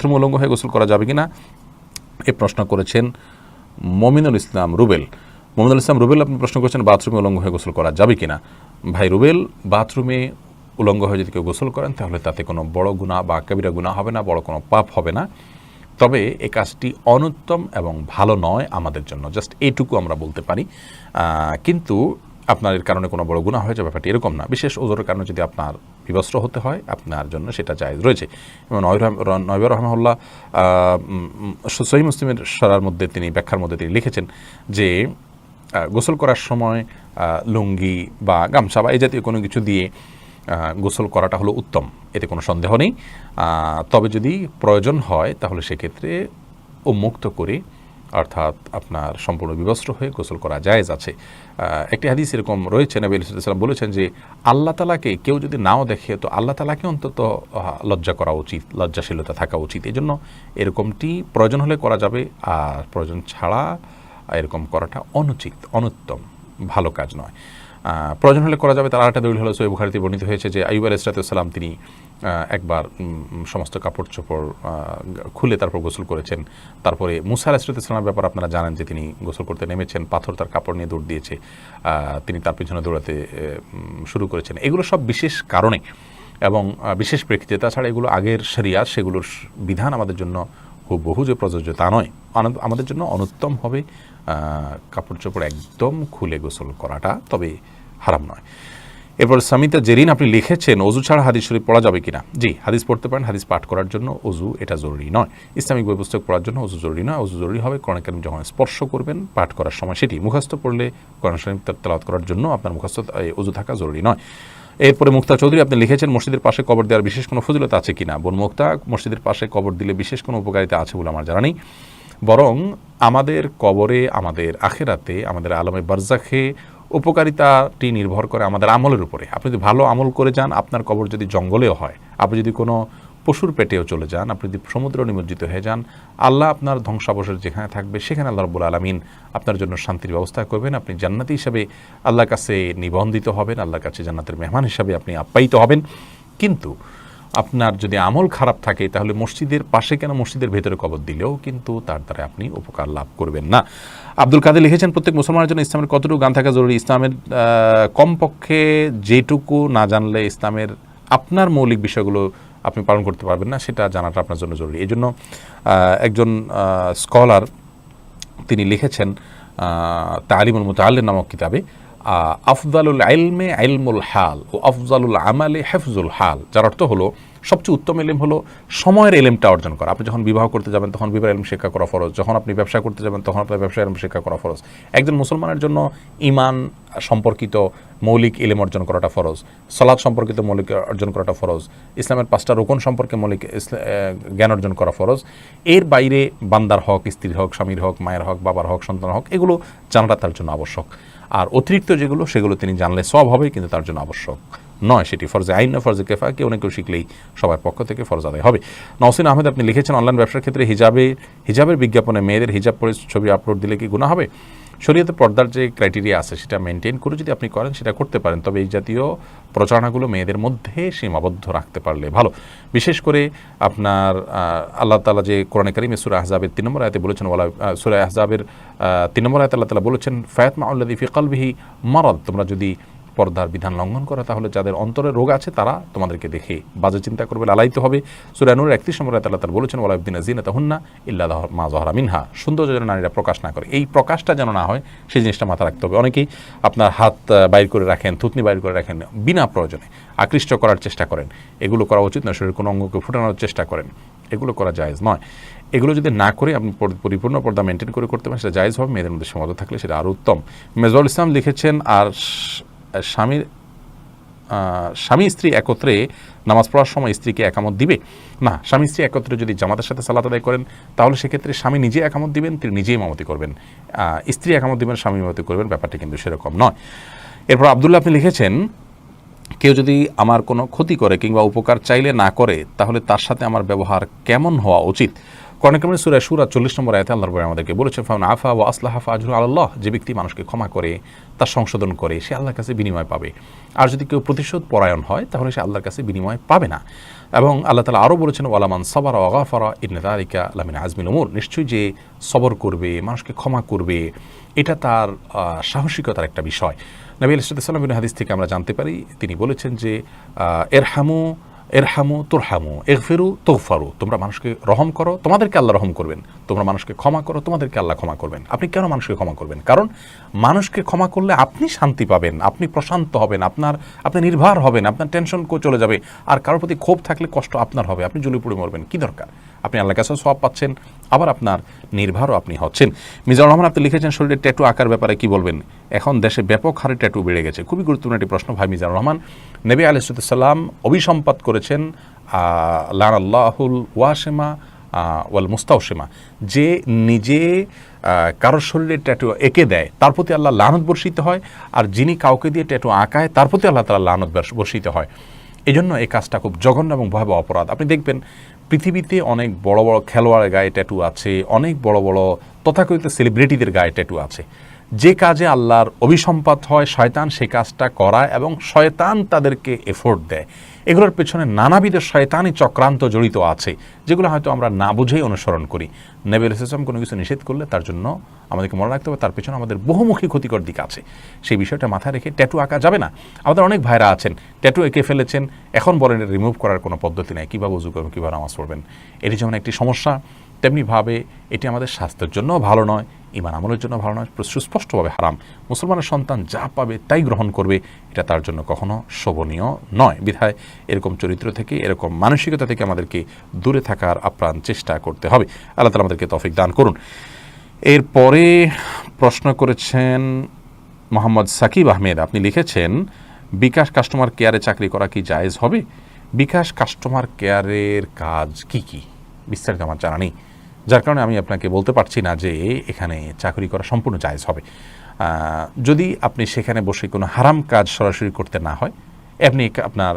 Bathroom উলঙ্গ হয়ে গোসল করা যাবে কিনা এ প্রশ্ন করেছেন মমিনুল ইসলাম রুবেল। মমিনুল ইসলাম রুবেল আপনি প্রশ্ন করেছেন বাথরুমে উলঙ্গ হয়ে গোসল করা যাবে কিনা। ভাই রুবেল, বাথরুমে উলঙ্গ হয়ে যদি কেউ গোসল করেন তাহলে তাতে কোনো বড় গুনাহ বা কবিরা গুনাহ হবে না, বড় কোনো পাপ হবে না। তবে এই কাজটি অনুত্তম এবং ভালো নয় আমাদের জন্য, জাস্ট এইটুকু আমরা বলতে পারি। কিন্তু আপনার এর কারণে কোনো বড় গুনাহ হয়ে যাবে ব্যাপারটি এরকম না। বিশেষ ওজোরের কারণে যদি আপনার বিবস্ত্র হতে হয় আপনার জন্য সেটা জায়েজ রয়েছে। এবং নবী রাহমাহুল্লাহ সহিহ মুসলিমের সরার মধ্যে তিনি ব্যাখ্যার মধ্যে তিনি লিখেছেন যে গোসল করার সময় লুঙ্গি বা গামছা বা এই জাতীয় কোনো কিছু দিয়ে গোসল করাটা হলো উত্তম, এতে কোনো সন্দেহ নেই। তবে যদি প্রয়োজন হয় তাহলে সেক্ষেত্রে উন্মুক্ত করে অর্থাৎ আপনার সম্পূর্ণ বিবস্ত্র হয়ে গোসল করা জায়েজ আছে। একটি হাদিস এরকম রয়েছে, নবী সাল্লাল্লাহু আলাইহি ওয়াসাল্লাম বলেছেন যে আল্লাহ তাআলাকে কেউ যদি নাও দেখে তো আল্লাহ তাআলাকে অন্তত লজ্জা করা উচিত, লজ্জাশীলতা থাকা উচিত। এই জন্য এরকমটি প্রয়োজন হলে করা যাবে, আর প্রয়োজন ছাড়া এরকম করাটা অনুচিত, অনুত্তম, ভালো কাজ নয়। প্রয়োজন হলে করা যাবে। তার আরেকটা দলিল হলো সহিহ বুখারীতে বর্ণিত হয়েছে যে আইয়ুব আলাইহিস সালাম তিনি একবার সমস্ত কাপড় চোপড় খুলে তারপর গোসল করেছেন। তারপরে মুসা আলাইহিস সালামের ব্যাপার আপনারা জানেন যে তিনি গোসল করতে নেমেছেন, পাথর তার কাপড় নিয়ে দৌড় দিয়েছে, তিনি তার পিছনে দৌড়াতে শুরু করেছেন। এগুলো সব বিশেষ কারণে এবং বিশেষ প্রেক্ষিতে। তাছাড়া এগুলো আগের শরিয়াত, সেগুলোর বিধান আমাদের জন্য বহু যে প্রযোজ্য তা নয়। আমাদের জন্য অনুত্তম হবে কাপড় চোপড় একদম খুলে গোসল করাটা, তবে হারাম নয়। এরপর সামিতা জেরিন আপনি লিখেছেন অজু ছাড়া হাদিস শরীফ পড়া যাবে কিনা। জি, হাদিস পড়তে পারেন, হাদিস পাঠ করার জন্য অজু এটা জরুরি নয়। ইসলামিক বই পুস্তক পড়ার জন্য অজু জরুরি নয়। অজু জরুরি হবে কোরআন কারীম যখন স্পর্শ করবেন পাঠ করার সময়, সেটি মুখস্থ পড়লে কোরআন শরীফ তেলাওয়াত করার জন্য আপনার মুখস্থ অজু থাকা জরুরি নয়। এরপরে মুক্তা চৌধুরী আপনি লিখেছেন মসজিদের পাশে কবর দেওয়ার বিশেষ কোনো ফজিলত আছে কিনা। বোন মুক্তা, মসজিদের পাশে কবর দিলে বিশেষ কোনো উপকারিতা আছে বলে আমার জানা নেই, বরং আমাদের কবরে, আমাদের আখিরাতে, আমাদের আলমে বারজাখে উপকারিতাটি নির্ভর করে আমাদের আমলের উপরে। আপনি যদি ভালো আমল করে যান, আপনার কবর যদি জঙ্গলেও হয়, আপনি যদি কোনো পশুর পেটেও চলে যান, আপনি যদি সমুদ্র নিমজ্জিত হয়ে যান, আল্লাহ আপনার ধ্বংসাবশেষ যেখানে থাকবে সেখানে আল্লাহ রাব্বুল আলামিন আপনার জন্য শান্তির ব্যবস্থা করবেন। আপনি জান্নাতি হিসাবে আল্লাহর কাছে নিবন্ধিত হবেন, আল্লাহর কাছে জান্নাতের মেহমান হিসাবে আপনি আপ্যায়িত হবেন। কিন্তু আপনার যদি আমল খারাপ থাকে তাহলে মসজিদের পাশে কেন, মসজিদের ভেতরে কবর দিলেও কিন্তু তার দ্বারা আপনি উপকার লাভ করবেন না। আব্দুল কাদের লিখেছেন প্রত্যেক মুসলমানের জন্য ইসলামের কতটুকু জ্ঞান থাকা জরুরি। ইসলামের কমপক্ষে যেটুকু না জানলে ইসলামের আপনার মৌলিক বিষয়গুলো আপনি পালন করতে পারবেন না, সেটা জানাটা আপনার জন্য জরুরি। এই জন্য একজন স্কলার তিনি লিখেছেন তালিমুল মুতাআল্লিম নামক কিতাবে, আফজালুল ইলমে ইলমুল হাল ও আফজালুল আমালে হিফজুল হাল, যার অর্থ হলো সবচেয়ে উত্তম ইলম হলো সময়ের ইলমটা অর্জন করা। আপনি যখন বিবাহ করতে যাবেন তখন বিবাহের ইলম শিক্ষা করা ফরজ, যখন আপনি ব্যবসা করতে যাবেন তখন আপনার ব্যবসার ইলম শিক্ষা করা ফরজ। একজন মুসলমানের জন্য ঈমান সম্পর্কিত মৌলিক ইলম অর্জন করাটা ফরজ, সালাত সম্পর্কিত মৌলিক অর্জন করাটা ফরজ, ইসলামের 5টা রোকন সম্পর্কে মৌলিক জ্ঞান অর্জন করা ফরজ। এর বাইরে বান্দার হক, স্ত্রীর হক, স্বামীর হক, মায়ের হক, বাবার হক, সন্তানের হক, এগুলো জানাটা তার জন্য আবশ্যক। আর অতিরিক্ত যেগুলো সেগুলো তিনি জানলে সওয়াব হবে, কিন্তু তার জন্য আবশ্যক নয়। সেটি ফরজে আইন না ফরজে কেফায়া, কেউ না কেউ শিখলেই সবার পক্ষ থেকে ফরজ আদায় হবে। নওসিন আহমেদ আপনি লিখেছেন অনলাইন ব্যবসার ক্ষেত্রে হিজাবের বিজ্ঞাপনে মেয়েদের হিজাব পরে ছবি আপলোড দিলে কি গুনাহ হবে। শরীয়তে পর্দার যে ক্রাইটেরিয়া আছে সেটা মেনটেন করে যদি আপনি করেন সেটা করতে পারেন, তবে এই জাতীয় প্রচারণাগুলো মেয়েদের মধ্যে সীমাবদ্ধ রাখতে পারলে ভালো। বিশেষ করে আপনার আল্লাহ তাআলা যে কোরআনে কারীমে সূরা আহজাবের 3 নম্বর আয়াতে বলেছেন, সূরা আহজাবের 3 নম্বর আয়াতে আল্লাহ তাআলা বলেছেন ফায়াতমাউল্লাযী ফি কলবিহি মারাদ, তোমরা যদি পর্দার বিধান লঙ্ঘন করা তাহলে যাদের অন্তরে রোগ আছে তারা তোমাদেরকে দেখে বাজে চিন্তা করবে, লালায়িত হবে। সূরা নূর 31 নম্বর আয়াতে আল্লাহ তাআলা বলেছেন ওয়ালা ইবদিনা যিনাতাহুন্না ইল্লা মা যাহারা মিনহা, সৌন্দর্য যেন নারীরা প্রকাশ না করে, এই প্রকাশটা যেন না হয় সেই জিনিসটা মাথা রাখতে হবে। অনেকেই আপনার হাত বাইর করে রাখেন, থুতনি বাইর করে রাখেন, বিনা প্রয়োজনে আকৃষ্ট করার চেষ্টা করেন, এগুলো করা উচিত নয়। শরীরের কোনো অঙ্গকে ফুটানোর চেষ্টা করেন, এগুলো করা জায়েজ নয়। এগুলো যদি না করে আপনি পরিপূর্ণ পর্দা মেনটেন করে করতে পারেন সেটা জায়েজ হবে, মেয়েদের মধ্যে সীমাবদ্ধ থাকলে সেটা আরও উত্তম। মেজবাহুল ইসলাম লিখেছেন আর স্বামী স্ত্রী একত্রে নামাজ পড়ার সময় স্ত্রীকে একামত দিবে না। স্বামী স্ত্রী একত্রে যদি জামাতের সাথে সালাত আদায় করেন তাহলে সেক্ষেত্রে স্বামী নিজে একামত দিবেন, তিনি নিজেই ইমামতি করবেন, স্ত্রী একামত দিবেন, স্বামী ইমামতি করবেন, ব্যাপারটা কিন্তু সেরকম নয়। এরপর আব্দুল্লাহ আপনি লিখেছেন কেউ যদি আমার কোনো ক্ষতি করে কিংবা উপকার চাইলে না করে তাহলে তার সাথে আমার ব্যবহার কেমন হওয়া উচিত। কোরআনের সূরা সূরা 40 নম্বর আয়াতে আল্লাহ রাব্বুল আমাদেরকে বলেছেন ফামান আফা ওয়া আসলাহা ফাআজরুহু আলাল্লাহ, যে ব্যক্তি মানুষকে ক্ষমা করে, তার সংশোধন করে, সে আল্লাহর কাছে বিনিময় পাবে। আর যদি কেউ প্রতিশোধ পরায়ণ হয় তাহলে সে আল্লাহর কাছে বিনিময় পাবে না। এবং আল্লাহ তাআলা আরও বলেছেন ওয়ালা মান সাবারা ওয়া গাফারা ইন্না যালিকা লামিন আজমিল উমুর, নিশ্চয়ই যে সবর করবে, মানুষকে ক্ষমা করবে, এটা তার সাহসিকতার একটা বিষয়। নবী আলাইহিস সালামের হাদিস থেকে আমরা জানতে পারি, তিনি বলেছেন যে এরহামু তুরহামু ইগফিরু তুগফারু, তোমরা মানুষকে রহম করো, তোমাদেরকে আল্লাহ রহম করবেন, তোমরা মানুষকে ক্ষমা করো, তোমাদেরকে আল্লাহ ক্ষমা করবেন। আপনি কেন মানুষকে ক্ষমা করবেন? কারণ মানুষকে ক্ষমা করলে আপনি শান্তি পাবেন, আপনি প্রশান্ত হবেন, আপনি নির্ভর হবেন, আপনার টেনশন চলে যাবে। আর কারোর প্রতি ক্ষোভ থাকলে কষ্ট আপনার হবে, আপনি জ্বলে পুড়ে মরবেন, কি দরকার? আপনি আল্লাহর কাছে সওয়াব পাচ্ছেন, আবার আপনার নির্ভরও আপনি হচ্ছেন। মিজানুর রহমান আপনি লিখেছেন শরীরে ট্যাটু আঁকার ব্যাপারে কি বলবেন? এখন দেশে ব্যাপক হারে ট্যাটু বেড়ে গেছে। খুবই গুরুত্বপূর্ণ একটি প্রশ্ন ভাই মিজানুর রহমান। নবী আলাইহিস সালাম অভিসম্পাত করেছেন লানাল্লাহুল ওয়াশিমা ওয়াল মুস্তাওশিমা, যে নিজে কারোর শরীরে ট্যাটু এঁকে দেয় তার প্রতি আল্লাহ লানত বর্ষিত হয়, আর যিনি কাউকে দিয়ে ট্যাটু আঁকায় তার প্রতি আল্লাহ তাআলা লানত বর্ষিত হয়। এই জন্য এই কাজটা খুব জঘন্য এবং ভয়াবহ অপরাধ। আপনি দেখবেন পৃথিবীতে অনেক বড় বড় খেলোয়াড়ের গায়ে ট্যাটু আছে, অনেক বড় বড় তথাকথিত সেলিব্রিটিদের গায়ে ট্যাটু আছে। যে কাজে আল্লাহর অভিসম্পাত হয়, শয়তান সে কাজটা করায় এবং শয়তান তাদেরকে এফোর্ট দেয়। এগুলোর পেছনে নানাবিধ শয়তানি চক্রান্ত জড়িত আছে, যেগুলো হয়তো আমরা না বুঝেই অনুসরণ করি। নবী আলাইহিস সালাম কোনো কিছু নিষেধ করলে তার জন্য আমাদেরকে মনে রাখতে হবে তার পেছনে আমাদের বহুমুখী ক্ষতিকর দিক আছে। সেই বিষয়টা মাথায় রেখে ট্যাটু আঁকা যাবে না। আমাদের অনেক ভাইরা আছেন ট্যাটু এঁকে ফেলেছেন, এখন বলেন রিমুভ করার কোনো পদ্ধতি নাই, কীভাবে উজু করবেন, কীভাবে নামাজ পড়বেন। এটি যেমন একটি সমস্যা, তেমনিভাবে এটি আমাদের স্বাস্থ্যের জন্যও ভালো নয়, ঈমান আমলের জন্য ভালো নয়, সুস্পষ্টভাবে হারাম। মুসলমানের সন্তান যা পাবে তাই গ্রহণ করবে, এটা তার জন্য কখনো শোভনীয় নয়। বিধায় এরকম চরিত্র থেকে, এরকম মানসিকতা থেকে আমাদেরকে দূরে থাকার আপ্রাণ চেষ্টা করতে হবে। আল্লাহ তাআলা আমাদেরকে তৌফিক দান করুন। এরপরে প্রশ্ন করেছেন মোহাম্মদ সাকিব আহমেদ, আপনি লিখেছেন বিকাশ কাস্টমার কেয়ারে চাকরি করা কি জায়েজ হবে? বিকাশ কাস্টমার কেয়ারের কাজ কি কি বিস্তারিত আমার জানা নেই, যার কারণে আমি আপনাকে বলতে পারছি না যে এখানে চাকরি করা সম্পূর্ণ জায়েজ হবে। যদি আপনি সেখানে বসে কোনো হারাম কাজ সরাসরি করতে না হয়, আপনি আপনার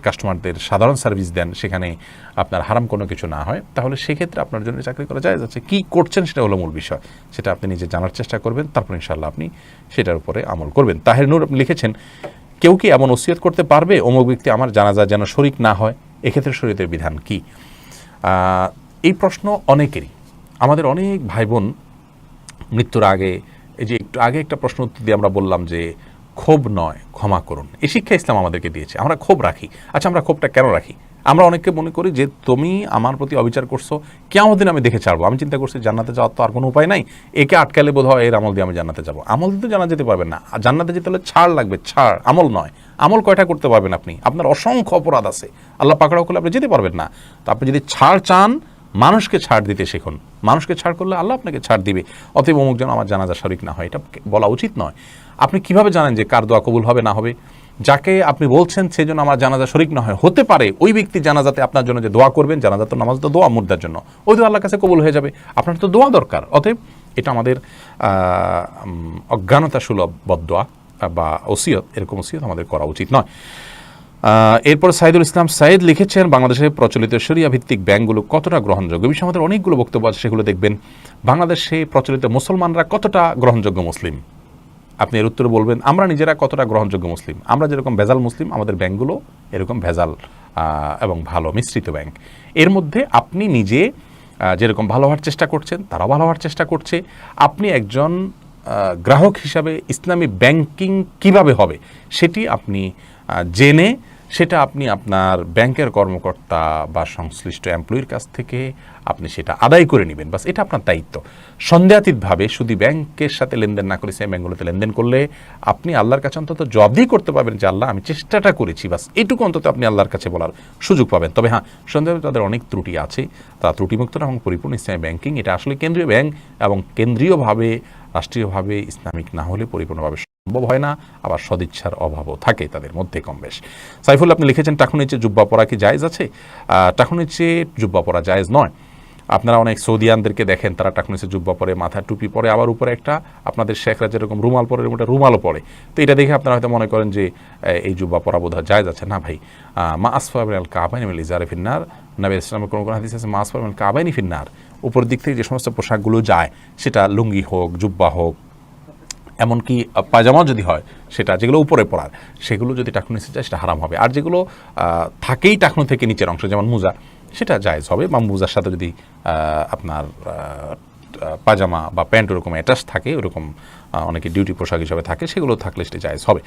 কাস্টমারদের সাধারণ সার্ভিস দেন, সেখানে আপনার হারাম কোনো কিছু না হয়, তাহলে সেক্ষেত্রে আপনার জন্য চাকরি করা জায়েজ আছে। কী করছেন সেটা হলো মূল বিষয়, সেটা আপনি নিজে জানার চেষ্টা করবেন, তারপর ইনশাআল্লাহ আপনি সেটার উপরে আমল করবেন। তাহের নূর আপনি লিখেছেন কেউ কি এমন ওসিয়ত করতে পারবে অমুক ব্যক্তি আমার জানাজা যেন শরিক না হয়, এক্ষেত্রে শরীয়তের বিধান কি? এই প্রশ্ন অনেকেরই, আমাদের অনেক ভাই বোন মৃত্যুর আগে, এই যে একটু আগে একটা প্রশ্ন উত্তর দিয়ে আমরা বললাম যে ক্ষোভ নয় ক্ষমা করুন, এই শিক্ষা ইসলাম আমাদেরকে দিয়েছে। আমরা ক্ষোভ রাখি, আচ্ছা আমরা ক্ষোভটা কেন রাখি? আমরা অনেককে মনে করি যে তুমি আমার প্রতি অবিচার করছো, কিয়ামত দিন আমি দেখে ছাড়বো, আমি চিন্তা করছি জান্নাতে যাওয়ার তো আর কোনো উপায় নাই, একে আটকালে বোধ হয় এর আমল দিয়ে আমি জান্নাতে যাবো। আমল দিয়ে তো জানা যেতে পারবেন না, জান্নাতে যেতে হলে ছাড় লাগবে, ছাড়, আমল নয়। আমল কয়টা করতে পারবেন আপনি? আপনার অসংখ্য অপরাধ আছে, আল্লাহ পাকড়াও করলে আপনি যেতে পারবেন না। তো আপনি যদি ছাড় চান, মানুষকে ছাড় দিতে শিখুন, মানুষকে ছাড় করলে আল্লাহ আপনাকে ছাড় দিবে। অতএব অমুক যেন আমার জানাজা শরিক না হয়, এটা বলা উচিত নয়। আপনি কিভাবে জানেন যে কার দোয়া কবুল হবে না হবে? যাকে আপনি বলছেন সেই জন্য আমার জানাজা শরিক না হয়, হতে পারে ওই ব্যক্তি জানাজাতে আপনার জন্য যে দোয়া করবেন, জানাজা তো নামাজ তো দোয়া মুর্দার জন্য, ওই দোয়া আল্লাহর কাছে কবুল হয়ে যাবে, আপনার তো দোয়া দরকার। অতএব এটা আমাদের অজ্ঞানতা সুলভ বদদোয়া বা ওসিয়ত, এরকম ওসিয়ত আমাদের করা উচিত নয়। এরপর সাইদুল ইসলাম সাইদ লিখেছেন বাংলাদেশে প্রচলিত শরিয়া ভিত্তিক ব্যাংকগুলো কতটা গ্রহণযোগ্য? বিষয়ে আমাদের অনেকগুলো বক্তব্য আছে, সেগুলো দেখবেন। বাংলাদেশে প্রচলিত মুসলমানরা কতটা গ্রহণযোগ্য মুসলিম, আপনি এর উত্তরে বলবেন আমরা নিজেরা কতটা গ্রহণযোগ্য মুসলিম। আমরা যেরকম ভেজাল মুসলিম, আমাদের ব্যাংকগুলো এরকম ভেজাল এবং ভালো মিশ্রিত ব্যাংক। এর মধ্যে আপনি নিজে যেরকম ভালো হওয়ার চেষ্টা করছেন, তারাও ভালো হওয়ার চেষ্টা করছে। আপনি একজন গ্রাহক হিসাবে ইসলামী ব্যাংকিং কিভাবে হবে সেটি আপনি জেনে সেটা আপনি আপনার ব্যাংকের কর্মকর্তা বা সংশ্লিষ্ট এমপ্লয়ির কাছ থেকে আপনি সেটা আদায় করে নেবেন, বাস এটা আপনার দায়িত্ব। সন্দেহাতীতভাবে শুধু ব্যাংকের সাথে লেনদেন না করে সেই ব্যাংকগুলোতে লেনদেন করলে আপনি আল্লাহর কাছে অন্তত জবাবদিহি করতে পারবেন যে আল্লাহ আমি চেষ্টাটা করেছি, বাস এইটুকু অন্তত আপনি আল্লাহর কাছে বলার সুযোগ পাবেন। তবে হ্যাঁ, সন্দেহ তাদের অনেক ত্রুটি আছে, তারা ত্রুটিমুক্ত এবং পরিপূর্ণ ইসলামী ব্যাংকিং এটা আসলে কেন্দ্রীয় ব্যাংক এবং কেন্দ্রীয়ভাবে রাষ্ট্রীয়ভাবে ইসলামিক না হলে পরিপূর্ণভাবে সম্ভব হয় না, আবার সদিচ্ছার অভাবও থাকে তাদের মধ্যে কম বেশ। সাইফুল আপনি লিখেছেন টাকুনির চেয়ে জুব্বা পরা কি জায়েজ আছে? টাকুনির চেয়ে জুব্বা পরা জায়েজ নয়। আপনারা অনেক সৌদিয়ানদেরকে দেখেন, তারা টাকনু নিচে জুব্বা পরে, মাথায় টুপি পরে, আবার উপরে একটা আপনাদের শেখরা যেরকম রুমাল পরে এরকম একটা রুমালও পরে। তো এটা দেখে আপনারা হয়তো মনে করেন যে এই জুব্বা পরা বোধহয় যায় যাচ্ছে না ভাই। মা আসফাল আল কাবাইনি মিনাল ইজারি ফিন্নার, নবী ইসলামের কোনো হাদিস আছে মা আসফাল আল কাবাইনি ফিন্নার, উপর দিক থেকে যে সমস্ত পোশাকগুলো যায়, সেটা লুঙ্গি হোক, জুব্বা হোক, এমনকি পায়জামাও যদি হয়, সেটা যেগুলো উপরে পড়ার, সেগুলো যদি টাকনু নিচে যায় সেটা হারাম হবে। আর যেগুলো থাকেই টাকনু থেকে নিচের অংশ, যেমন মোজা, সেটা জায়েজ হবে। বা মোজার সাথে যদি আপনার পাজামা বা প্যান্ট ওরকম অ্যাটাচ থাকে, ওরকম অনেকে ডিউটি পোশাক হিসাবে থাকে, সেগুলো থাকলে সেটা জায়েজ হবে।